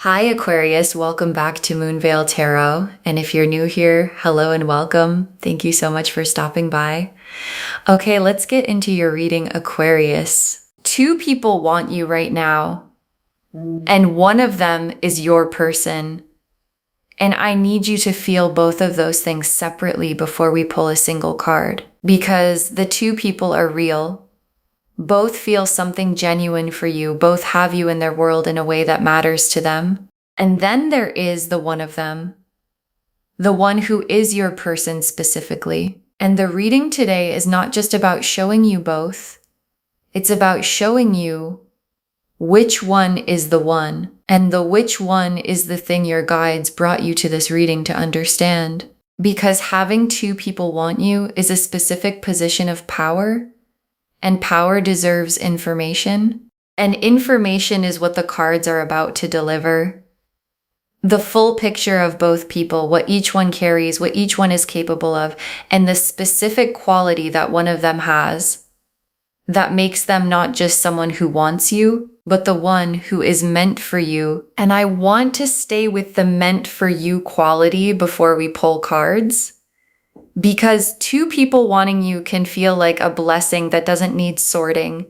Hi Aquarius, welcome back to Moonveil Tarot. And if you're new here, hello and welcome. Thank you so much for stopping by. Okay, let's get into your reading, Aquarius. Two people want you right now, and one of them is your person. And I need you to feel both of those things separately before we pull a single card, because the two people are real. Both feel something genuine for you. Both have you in their world in a way that matters to them. And then there is the one of them, the one who is your person specifically. And the reading today is not just about showing you both. It's about showing you which one is the one. And the which one is the thing your guides brought you to this reading to understand. Because having two people want you is a specific position of power. And power deserves information. And information is what the cards are about to deliver. The full picture of both people, what each one carries, what each one is capable of, and the specific quality that one of them has that makes them not just someone who wants you, but the one who is meant for you. And I want to stay with the meant for you quality before we pull cards. Because two people wanting you can feel like a blessing that doesn't need sorting.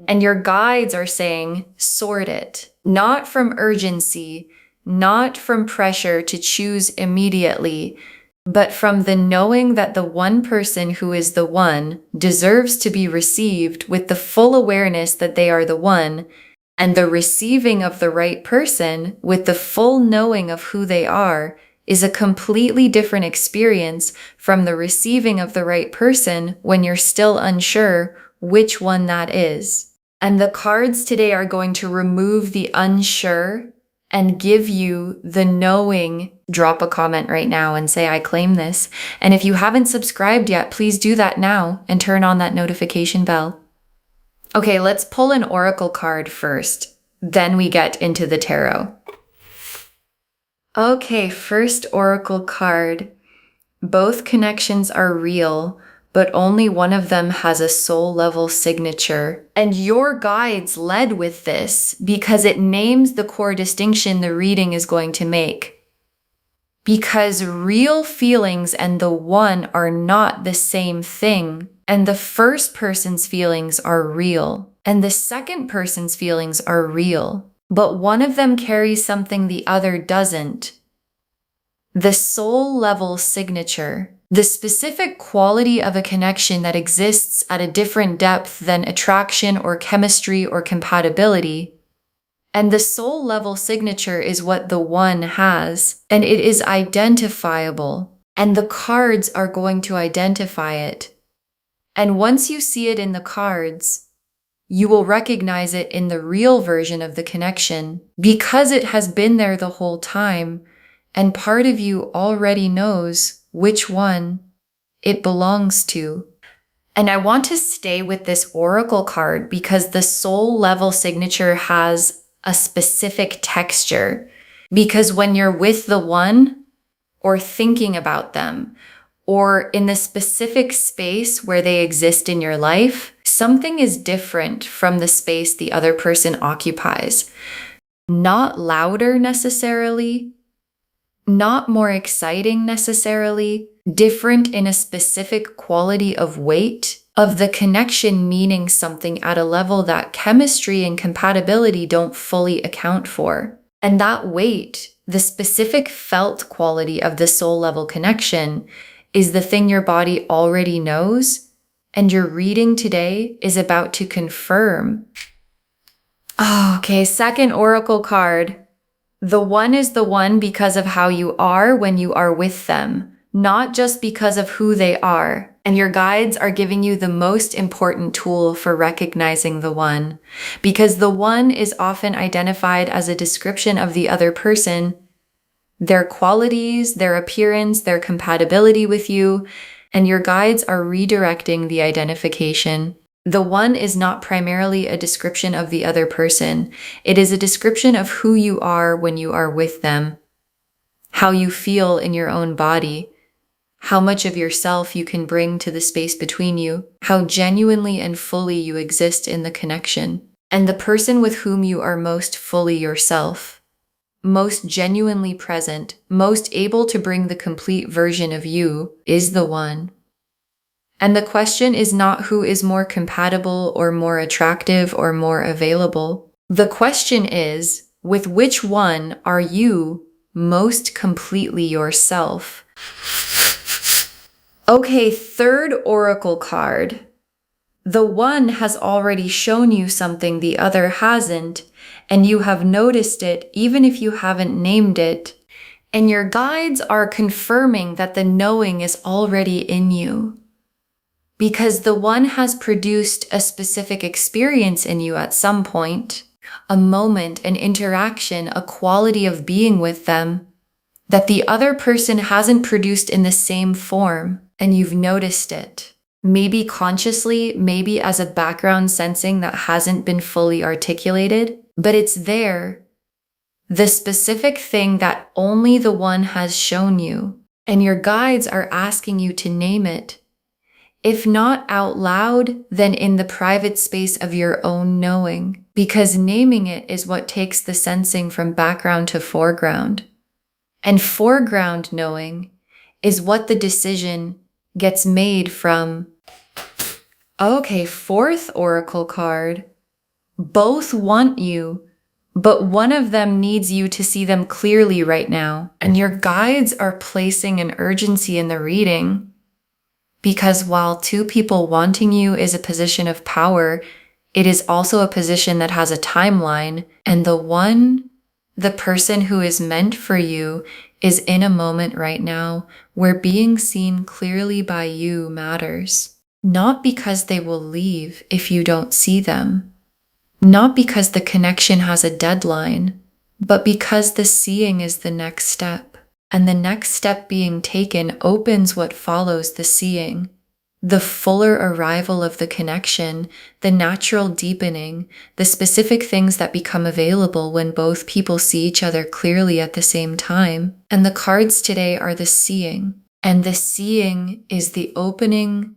And your guides are saying, sort it. Not from urgency, not from pressure to choose immediately, but from the knowing that the one person who is the one deserves to be received with the full awareness that they are the one, and the receiving of the right person with the full knowing of who they are is a completely different experience from the receiving of the right person when you're still unsure which one that is. And the cards today are going to remove the unsure and give you the knowing. Drop a comment right now and say, I claim this. And if you haven't subscribed yet, please do that now and turn on that notification bell. Okay, let's pull an oracle card first. Then we get into the tarot. Okay, first oracle card. Both connections are real, but only one of them has a soul level signature. And your guides led with this because it names the core distinction the reading is going to make. Because real feelings and the one are not the same thing. And the first person's feelings are real. And the second person's feelings are real. But one of them carries something the other doesn't. The soul level signature, the specific quality of a connection that exists at a different depth than attraction or chemistry or compatibility. And the soul level signature is what the one has, and it is identifiable, and the cards are going to identify it. And once you see it in the cards, you will recognize it in the real version of the connection because it has been there the whole time, and part of you already knows which one it belongs to. And I want to stay with this oracle card because the soul level signature has a specific texture. Because when you're with the one or thinking about them, or in the specific space where they exist in your life, something is different from the space the other person occupies. Not louder necessarily, not more exciting necessarily, different in a specific quality of weight, of the connection meaning something at a level that chemistry and compatibility don't fully account for. And that weight, the specific felt quality of the soul level connection, is the thing your body already knows, and your reading today is about to confirm. Okay, second oracle card. The one is the one because of how you are when you are with them, not just because of who they are. And your guides are giving you the most important tool for recognizing the one, because the one is often identified as a description of the other person, their qualities, their appearance, their compatibility with you, and your guides are redirecting the identification. The one is not primarily a description of the other person. It is a description of who you are when you are with them, how you feel in your own body, how much of yourself you can bring to the space between you, how genuinely and fully you exist in the connection, and the person with whom you are most fully yourself. most genuinely present, most able to bring the complete version of you is the one. And the question is not who is more compatible or more attractive or more available. The question is, with which one are you most completely yourself? Okay, third oracle card. The one has already shown you something the other hasn't, and you have noticed it even if you haven't named it. And your guides are confirming that the knowing is already in you. Because the one has produced a specific experience in you at some point, a moment, an interaction, a quality of being with them that the other person hasn't produced in the same form, and you've noticed it. Maybe consciously, maybe as a background sensing that hasn't been fully articulated, but it's there. The specific thing that only the one has shown you, and your guides are asking you to name it. If not out loud, then in the private space of your own knowing, because naming it is what takes the sensing from background to foreground. And foreground knowing is what the decision gets made from. Okay, fourth oracle card. Both want you, but one of them needs you to see them clearly right now. And your guides are placing an urgency in the reading. Because while two people wanting you is a position of power, it is also a position that has a timeline. And the person who is meant for you is in a moment right now where being seen clearly by you matters. Not because they will leave if you don't see them. Not because the connection has a deadline, but because the seeing is the next step. And the next step being taken opens what follows the seeing. The fuller arrival of the connection, the natural deepening, the specific things that become available when both people see each other clearly at the same time. And the cards today are the seeing. And the seeing is the opening.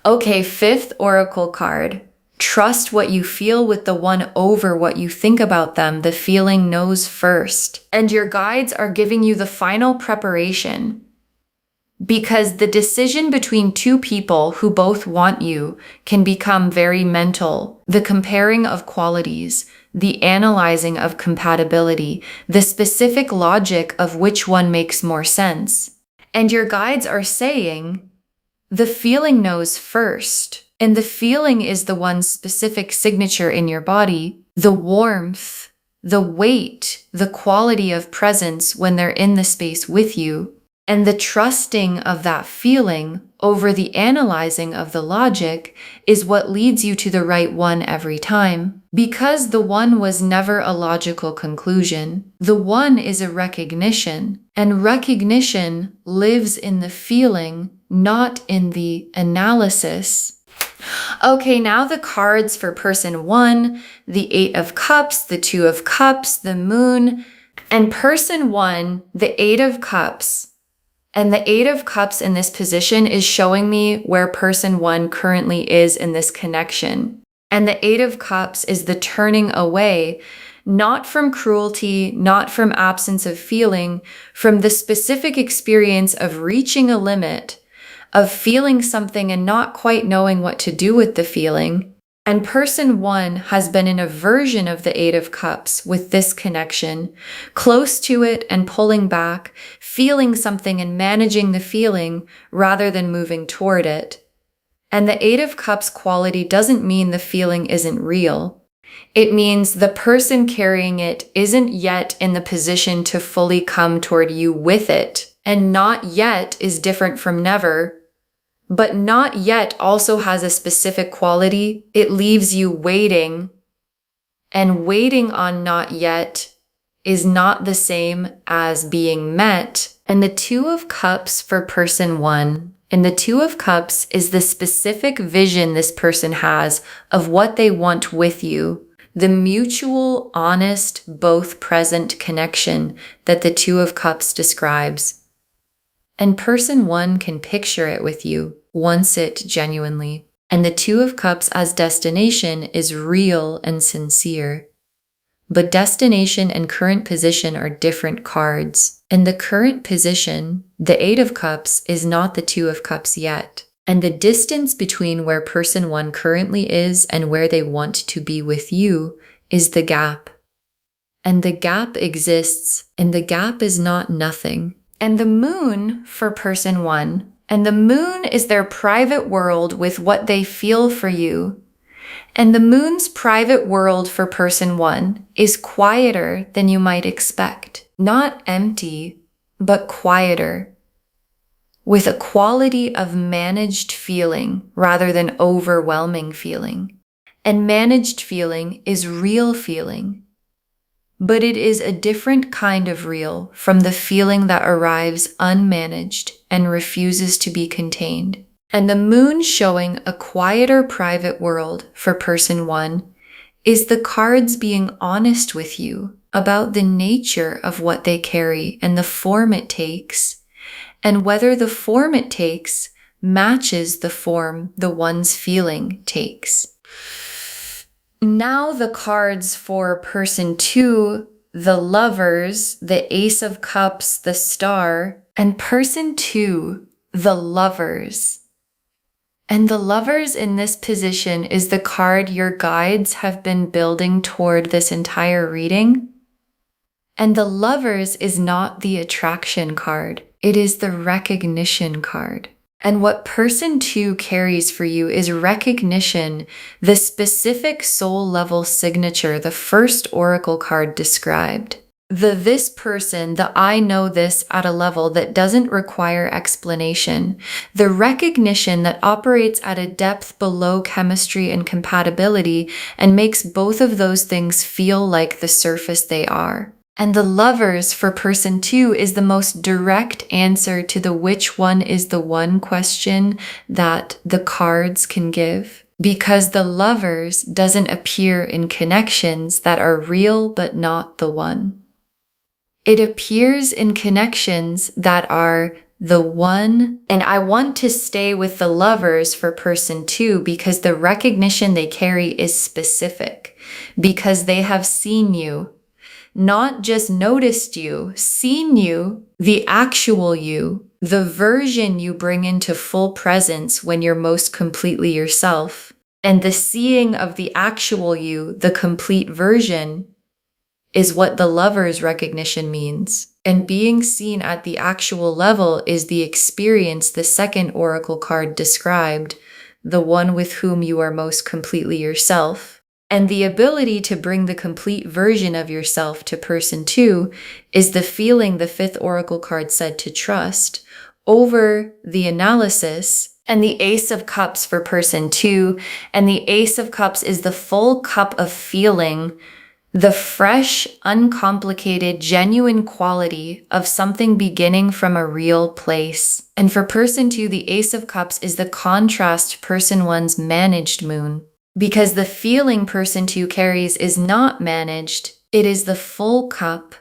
Okay, fifth oracle card. Trust what you feel with the one over what you think about them. The feeling knows first. And your guides are giving you the final preparation. Because the decision between two people who both want you can become very mental. The comparing of qualities, the analyzing of compatibility, the specific logic of which one makes more sense. And your guides are saying, the feeling knows first. And the feeling is the one specific signature in your body, the warmth, the weight, the quality of presence when they're in the space with you. And the trusting of that feeling over the analyzing of the logic is what leads you to the right one every time. Because the one was never a logical conclusion. The one is a recognition. And recognition lives in the feeling, not in the analysis. Okay, now the cards for person one, the 8 of Cups, the 2 of Cups, the Moon, and person one, the 8 of Cups. And the 8 of Cups in this position is showing me where person one currently is in this connection. And the 8 of Cups is the turning away, not from cruelty, not from absence of feeling, from the specific experience of reaching a limit, of feeling something and not quite knowing what to do with the feeling. And person one has been in a version of the 8 of Cups with this connection, close to it and pulling back, feeling something and managing the feeling rather than moving toward it. And the 8 of Cups quality doesn't mean the feeling isn't real. It means the person carrying it isn't yet in the position to fully come toward you with it. And not yet is different from never. But not yet also has a specific quality. It leaves you waiting. And waiting on not yet is not the same as being met. And the 2 of Cups for person one. And the 2 of Cups is the specific vision this person has of what they want with you. The mutual, honest, both present connection that the 2 of Cups describes. And person one can picture it with you, wants it genuinely. And the 2 of Cups as destination is real and sincere. but destination and current position are different cards. And the current position, the Eight of Cups, is not the Two of Cups yet. And the distance between where person one currently is and where they want to be with you is the gap. And the gap exists, and the gap is not nothing. And the moon for person one, and the moon is their private world with what they feel for you. And the moon's private world for person one is quieter than you might expect. Not empty, but quieter, with a quality of managed feeling rather than overwhelming feeling. And managed feeling is real feeling, but it is a different kind of real from the feeling that arrives unmanaged and refuses to be contained. And the moon showing a quieter private world for person one is the cards being honest with you about the nature of what they carry and the form it takes, and whether the form it takes matches the form the one's feeling takes. Now the cards for person two, the Lovers, the Ace of Cups, the Star, and person two, the Lovers. And the Lovers in this position is the card your guides have been building toward this entire reading. And the Lovers is not the attraction card. It is the recognition card. And what person two carries for you is recognition, the specific soul level signature the first oracle card described. The this person, the I know this at a level that doesn't require explanation. The recognition that operates at a depth below chemistry and compatibility and makes both of those things feel like the surface they are. And the Lovers for person two is the most direct answer to the which one is the one question that the cards can give. Because the Lovers doesn't appear in connections that are real but not the one. It appears in connections that are the one, and I want to stay with the Lovers for person two because the recognition they carry is specific, because they have seen you, not just noticed you, seen you, the actual you, the version you bring into full presence when you're most completely yourself, and the seeing of the actual you, the complete version, is what the Lover's recognition means. And being seen at the actual level is the experience the second oracle card described, the one with whom you are most completely yourself. And the ability to bring the complete version of yourself to person two is the feeling the fifth oracle card said to trust over the analysis. And the Ace of Cups for person two, and the Ace of Cups is the full cup of feeling, the fresh, uncomplicated, genuine quality of something beginning from a real place. And for person two, the Ace of Cups is the contrast to person one's managed moon. Because the feeling person two carries is not managed, it is the full cup,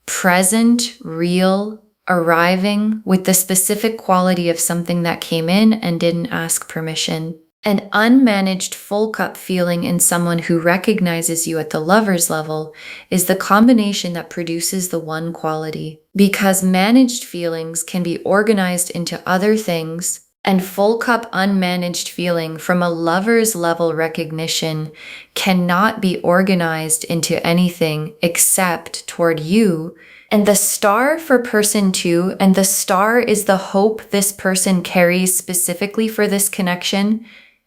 present, real, arriving with the specific quality of something that came in and didn't ask permission. An unmanaged full cup feeling in someone who recognizes you at the Lover's level is the combination that produces the one quality. Because managed feelings can be organized into other things, and full cup unmanaged feeling from a Lover's level recognition cannot be organized into anything except toward you. And the Star for person two, and the Star is the hope this person carries specifically for this connection.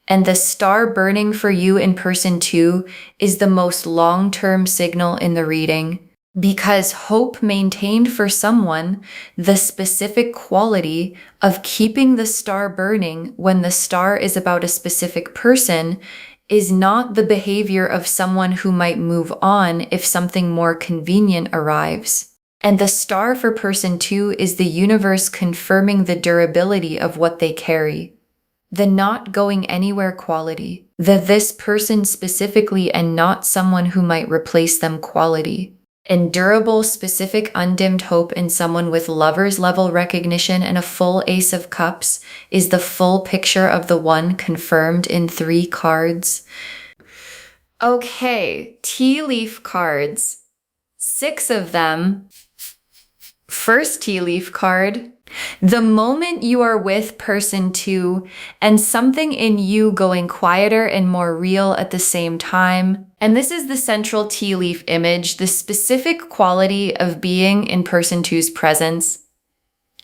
And the star burning for you in person two is the most long-term signal in the reading, because hope maintained for someone the specific quality of keeping the star burning when the star is about a specific person is not the behavior of someone who might move on if something more convenient arrives. And the Star for person two is the universe confirming the durability of what they carry. The not going anywhere quality, the this person specifically and not someone who might replace them quality. And durable, specific, undimmed hope in someone with Lover's level recognition and a full Ace of Cups is the full picture of the one confirmed in 3 cards. Okay, tea leaf cards. 6 of them. First tea leaf card. The moment you are with person 2 and something in you going quieter and more real at the same time. And this is the central tea leaf image, the specific quality of being in person 2's presence.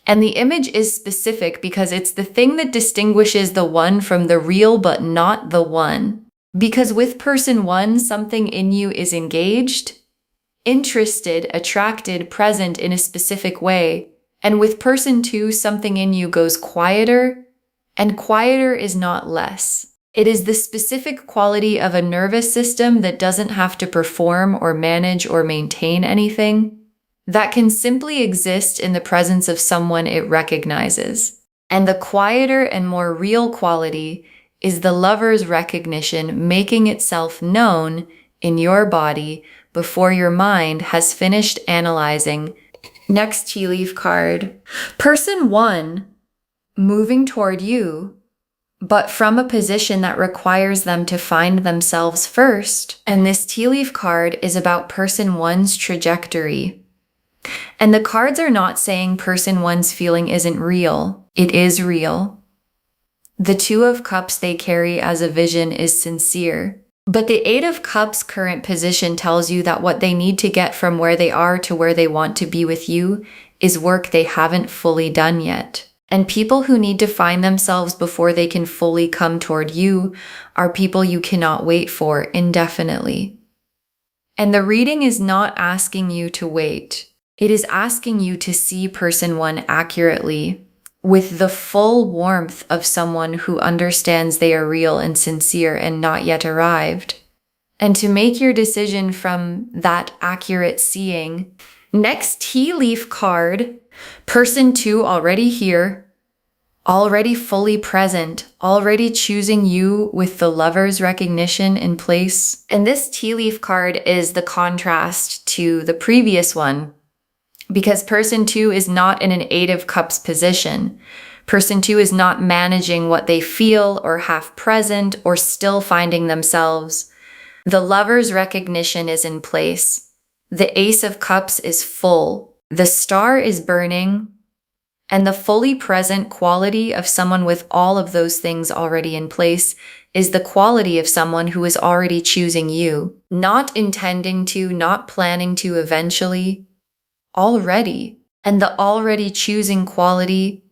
And the image is specific because it's the thing that distinguishes the one from the real but not the one. Because with person 1, something in you is engaged, interested, attracted, present in a specific way. And with person 2, something in you goes quieter, and quieter is not less. It is the specific quality of a nervous system that doesn't have to perform or manage or maintain anything, that can simply exist in the presence of someone it recognizes. And the quieter and more real quality is the lover's recognition making itself known in your body before your mind has finished analyzing. Next tea leaf card. Person 1 moving toward you, but from a position that requires them to find themselves first. And this tea leaf card is about person 1's trajectory. And the cards are not saying person 1's feeling isn't real. It is real. The 2 of Cups they carry as a vision is sincere. But the 8 of Cups current position tells you that what they need to get from where they are to where they want to be with you is work they haven't fully done yet. And people who need to find themselves before they can fully come toward you are people you cannot wait for indefinitely. And the reading is not asking you to wait. It is asking you to see person 1 accurately, with the full warmth of someone who understands they are real and sincere and not yet arrived, and to make your decision from that accurate seeing. Next tea leaf card, person 2 already here, already fully present, already choosing you with the lover's recognition in place. And this tea leaf card is the contrast to the previous one, because person 2 is not in an 8 of Cups position. Person 2 is not managing what they feel or half present or still finding themselves. The lover's recognition is in place. The Ace of Cups is full. The star is burning. And the fully present quality of someone with all of those things already in place is the quality of someone who is already choosing you, not intending to, not planning to eventually, already. And the already choosing quality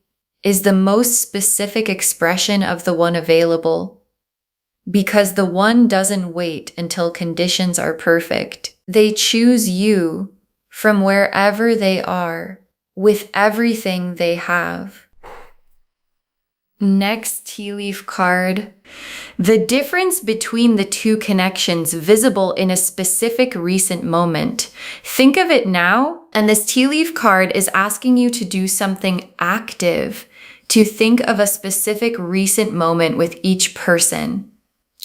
is the most specific expression of the one available, because the one doesn't wait until conditions are perfect. They choose you from wherever they are, with everything they have. Next tea leaf card. The difference between the 2 connections visible in a specific recent moment. Think of it now, and this tea leaf card is asking you to do something active, to think of a specific recent moment with each person.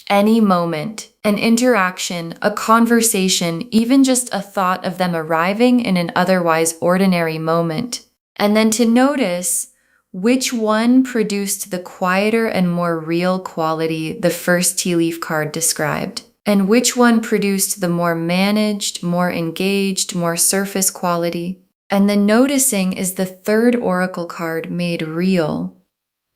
Any moment, an interaction, a conversation, even just a thought of them arriving in an otherwise ordinary moment. And then to notice which one produced the quieter and more real quality the first tea leaf card described, and which one produced the more managed, more engaged, more surface quality. And the noticing is the third oracle card made real.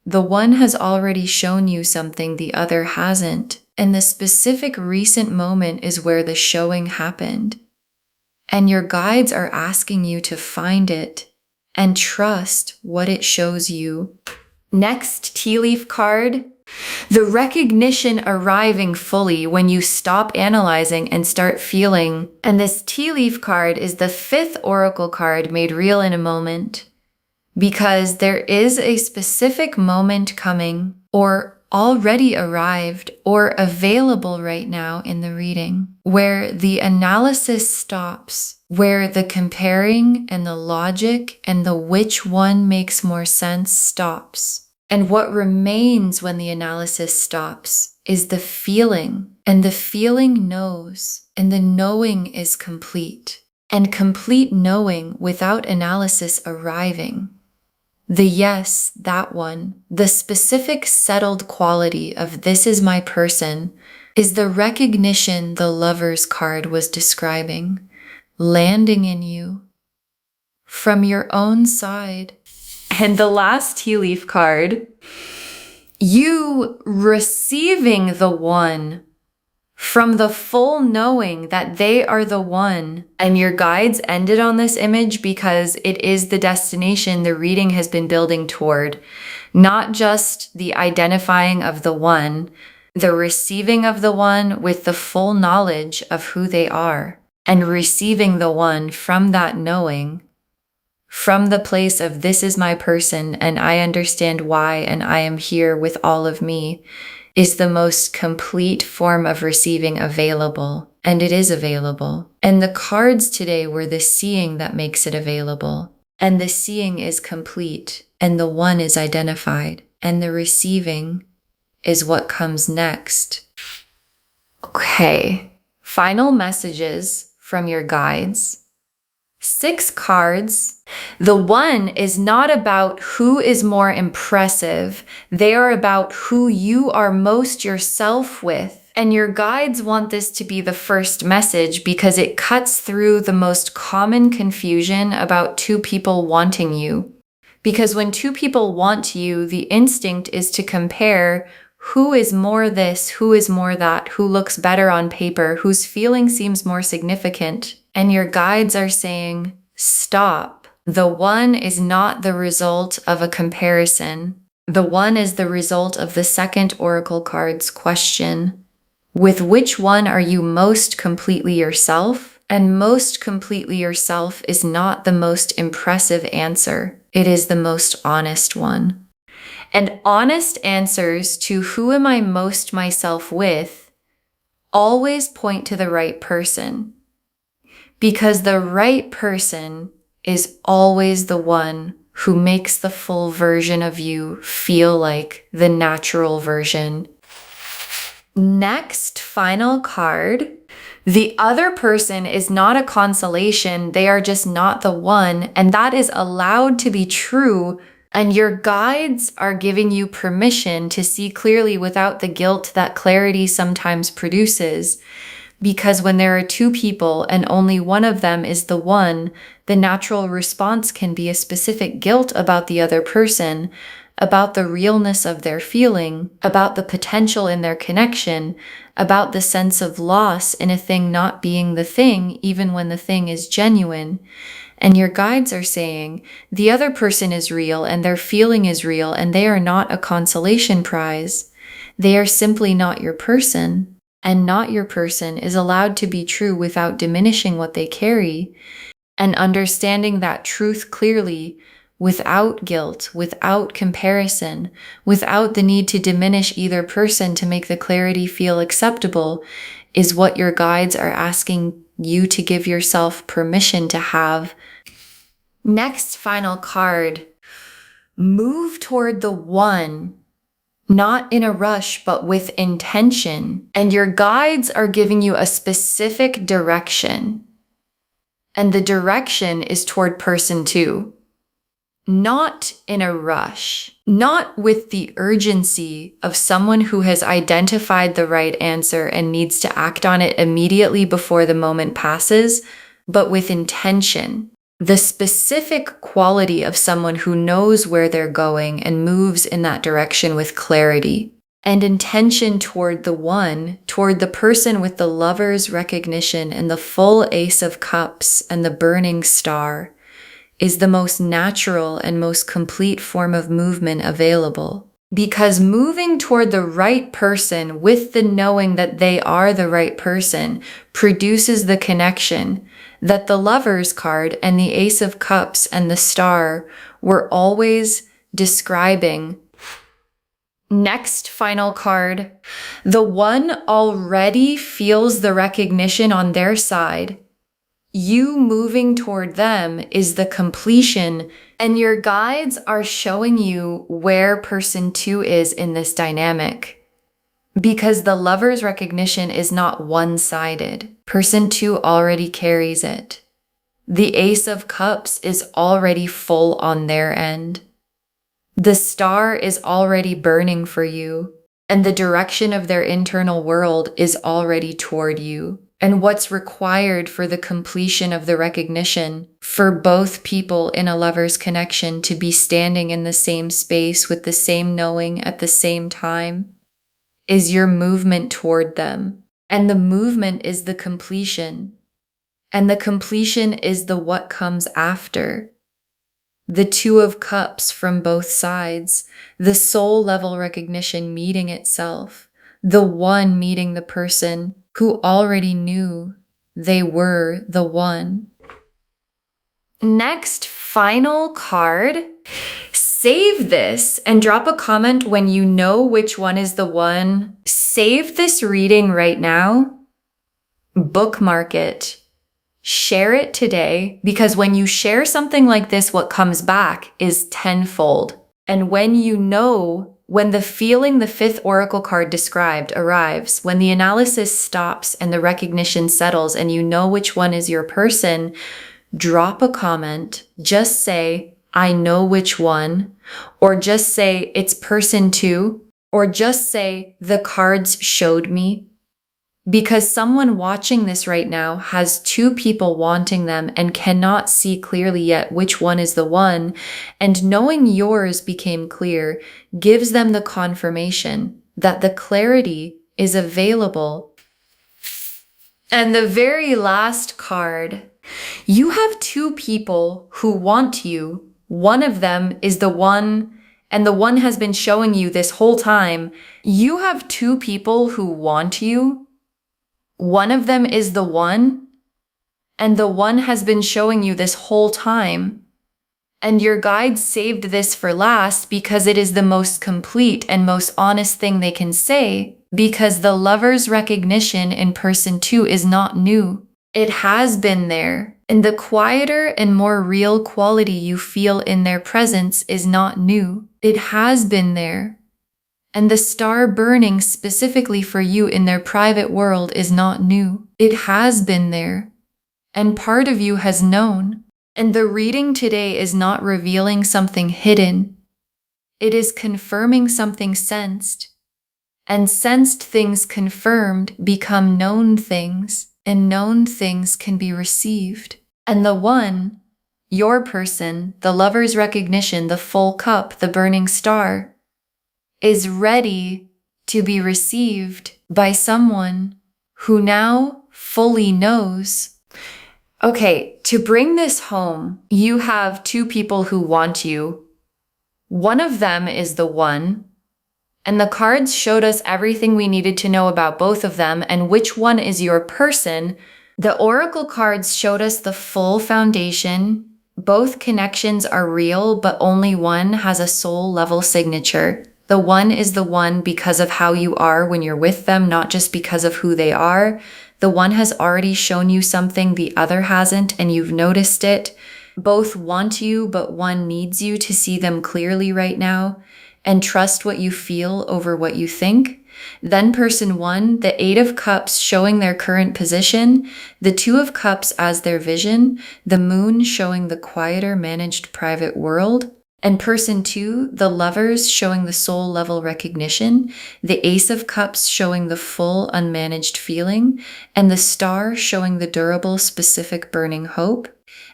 The one has already shown you something the other hasn't, and the specific recent moment is where the showing happened. And your guides are asking you to find it and trust what it shows you. Next tea leaf card. The recognition arriving fully when you stop analyzing and start feeling. And this tea leaf card is the 5th oracle card made real in a moment, because there is a specific moment coming, or already arrived, or available right now in the reading, where the analysis stops, where the comparing and the logic and the which one makes more sense stops. And what remains when the analysis stops is the feeling, and the feeling knows, and the knowing is complete, and complete knowing without analysis arriving. The yes, that one, the specific settled quality of this is my person, is the recognition the Lover's card was describing, landing in you from your own side. And the last tea leaf card, you receiving the one from the full knowing that they are the one. And your guides ended on this image because it is the destination the reading has been building toward. Not just the identifying of the one, the receiving of the one with the full knowledge of who they are, and receiving the one from that knowing, from the place of this is my person and I understand why and I am here with all of me, is the most complete form of receiving available. And it is available. And the cards today were the seeing that makes it available. And the seeing is complete and the one is identified. And the receiving is what comes next. Okay, final messages from your guides. 6 cards. The one is not about who is more impressive. They are about who you are most yourself with. And your guides want this to be the first message because it cuts through the most common confusion about 2 people wanting you. Because when 2 people want you, the instinct is to compare who is more this, who is more that, who looks better on paper, whose feeling seems more significant. And your guides are saying, stop. The one is not the result of a comparison. The one is the result of the second oracle card's question. With which one are you most completely yourself? And most completely yourself is not the most impressive answer. It is the most honest one. And honest answers to who am I most myself with always point to the right person. Because the right person is always the one who makes the full version of you feel like the natural version. Next, final card. The other person is not a consolation. They are just not the one. And that is allowed to be true. And your guides are giving you permission to see clearly without the guilt that clarity sometimes produces. Because when there are 2 people and only one of them is the one, the natural response can be a specific guilt about the other person, about the realness of their feeling, about the potential in their connection, about the sense of loss in a thing not being the thing, even when the thing is genuine. And your guides are saying, the other person is real and their feeling is real and they are not a consolation prize. They are simply not your person. And not your person is allowed to be true without diminishing what they carry. And understanding that truth clearly, without guilt, without comparison, without the need to diminish either person to make the clarity feel acceptable, is what your guides are asking you to give yourself permission to have. Next final card. Move toward the one. Not in a rush, but with intention. And your guides are giving you a specific direction. And the direction is toward person 2. Not in a rush. Not with the urgency of someone who has identified the right answer and needs to act on it immediately before the moment passes, but with intention. The specific quality of someone who knows where they're going and moves in that direction with clarity. And intention toward the one, toward the person with the Lover's recognition and the full Ace of Cups and the burning star, is the most natural and most complete form of movement available. Because moving toward the right person with the knowing that they are the right person produces the connection that the Lover's card and the Ace of Cups and the Star were always describing. Next final card. The one already feels the recognition on their side. You moving toward them is the completion, and your guides are showing you where person 2 is in this dynamic. Because the Lover's recognition is not one-sided. Person 2 already carries it. The Ace of Cups is already full on their end. The Star is already burning for you. and the direction of their internal world is already toward you. And what's required for the completion of the recognition for both people in a lover's connection to be standing in the same space with the same knowing at the same time is your movement toward them. And the movement is the completion. And the completion is the what comes after. The Two of Cups from both sides, the soul level recognition meeting itself, the one meeting the person who already knew they were the one. Next, final card. Save this and drop a comment when you know which one is the one. Save this reading right now. Bookmark it. Share it today, because when you share something like this, what comes back is tenfold. And when you know, when the feeling the fifth oracle card described arrives, when the analysis stops and the recognition settles and you know which one is your person, drop a comment. Just say, I know which one, or just say, it's person two, or just say, the cards showed me. Because someone watching this right now has two people wanting them and cannot see clearly yet which one is the one, and knowing yours became clear gives them the confirmation that the clarity is available. And the very last card, you have two people who want you. One of them is the one, and the one has been showing you this whole time. You have two people who want you. One of them is the one, and the one has been showing you this whole time. And your guides saved this for last because it is the most complete and most honest thing they can say, because the lover's recognition in person two is not new. It has been there, and the quieter and more real quality you feel in their presence is not new. It has been there. And the star burning specifically for you in their private world is not new. It has been there. And part of you has known. And the reading today is not revealing something hidden. It is confirming something sensed. And sensed things confirmed become known things, and known things can be received. And the one, your person, the lover's recognition, the full cup, the burning star, is ready to be received by someone who now fully knows. Okay, to bring this home, you have two people who want you. One of them is the one, and the cards showed us everything we needed to know about both of them and which one is your person. The oracle cards showed us the full foundation. Both connections are real, but only one has a soul level signature. The one is the one because of how you are when you're with them, not just because of who they are. The one has already shown you something the other hasn't, and you've noticed it. Both want you, but one needs you to see them clearly right now and trust what you feel over what you think. Then person one, the Eight of Cups showing their current position, the Two of Cups as their vision, the Moon showing the quieter managed private world. And person two, the Lovers showing the soul level recognition, the Ace of Cups showing the full unmanaged feeling, and the Star showing the durable specific burning hope.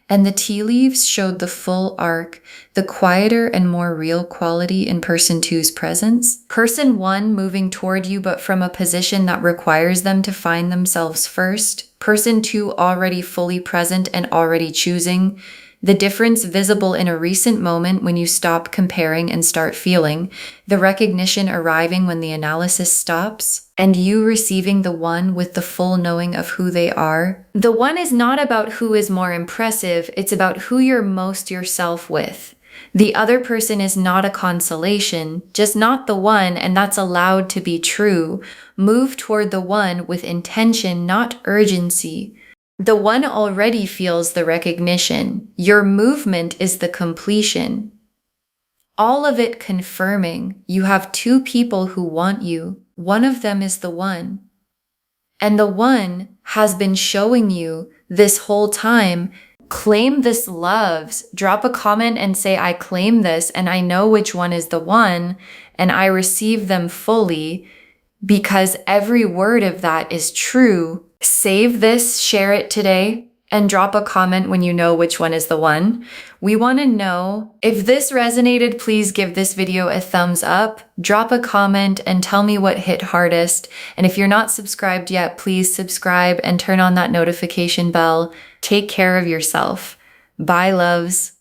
And the tea leaves showed the full arc, the quieter and more real quality in person two's presence. Person one moving toward you but from a position that requires them to find themselves first. Person two already fully present and already choosing. The difference visible in a recent moment when you stop comparing and start feeling, the recognition arriving when the analysis stops, and you receiving the one with the full knowing of who they are. The one is not about who is more impressive, it's about who you're most yourself with. The other person is not a consolation, just not the one, and that's allowed to be true. Move toward the one with intention, not urgency. The one already feels the recognition. Your movement is the completion. All of it confirming you have two people who want you. One of them is the one. And the one has been showing you this whole time Claim this, loves. Drop a comment and say, I claim this and I know which one is the one and I receive them fully, because every word of that is true. Save this, share it today, and drop a comment when you know which one is the one. We want to know. If this resonated, please give this video a thumbs up, drop a comment, and tell me what hit hardest. And if you're not subscribed yet, please subscribe and turn on that notification bell. Take care of yourself. Bye, loves.